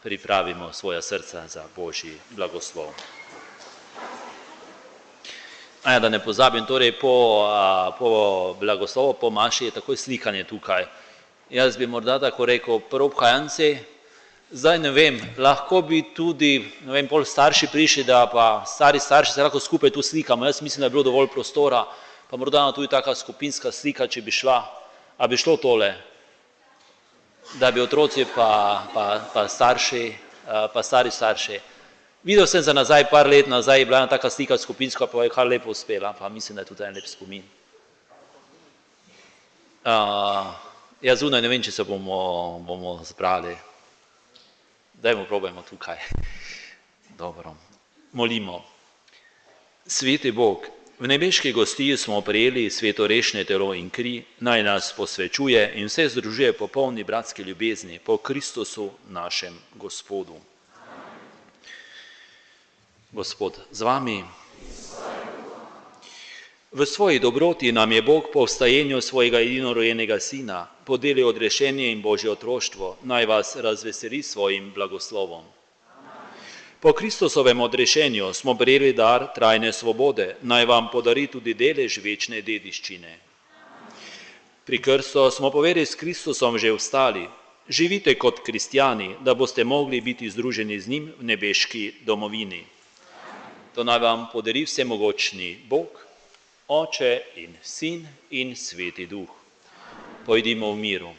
pripravimo svoja srca za Božji blagoslov. Da ne pozabim, torej po blagoslovu, po maši je takoj slikanje tukaj. Jaz bi morda tako rekel, prvobhajanci, zdaj ne vem, lahko bi tudi, ne vem, pol starši prišli, da pa stari starši se lahko skupaj tu slikamo. Jaz mislim, da je bilo dovolj prostora, pa morda tudi taka skupinska slika, če bi šla. A bi šlo tole? Da bi otroci pa starši, pa stari starši. Videl sem za nazaj, par let nazaj, je bila ena taka slika skupinska, pa je kar lepo uspela, pa mislim, da je tudi en lep spomin. Ja, zunaj ne vem, če se bomo zbrali. Dajmo, probajmo tukaj. Dobro. Molimo. Sveti Bog, v nebeški gostiji smo prejeli svetorešne telo in kri, naj nas posvečuje in vse združuje po polni bratski ljubezni, po Kristusu našem Gospodu. Gospod z vami. V svoji dobroti nam je Bog po vstajenju svojega edinorojenega Sina podelil odrešenje in Božje otroštvo, naj vas razveseli svojim blagoslovom. Po Kristusovem odrešenju smo prejeli dar trajne svobode, naj vam podari tudi delež večne dediščine. Pri krstu smo po veri s Kristusom že vstali. Živite kot kristjani, da boste mogli biti združeni z njim v nebeški domovini. To naj vam podari vsemogočni Bog, Oče in Sin in Sveti Duh. Pojdimo v miru.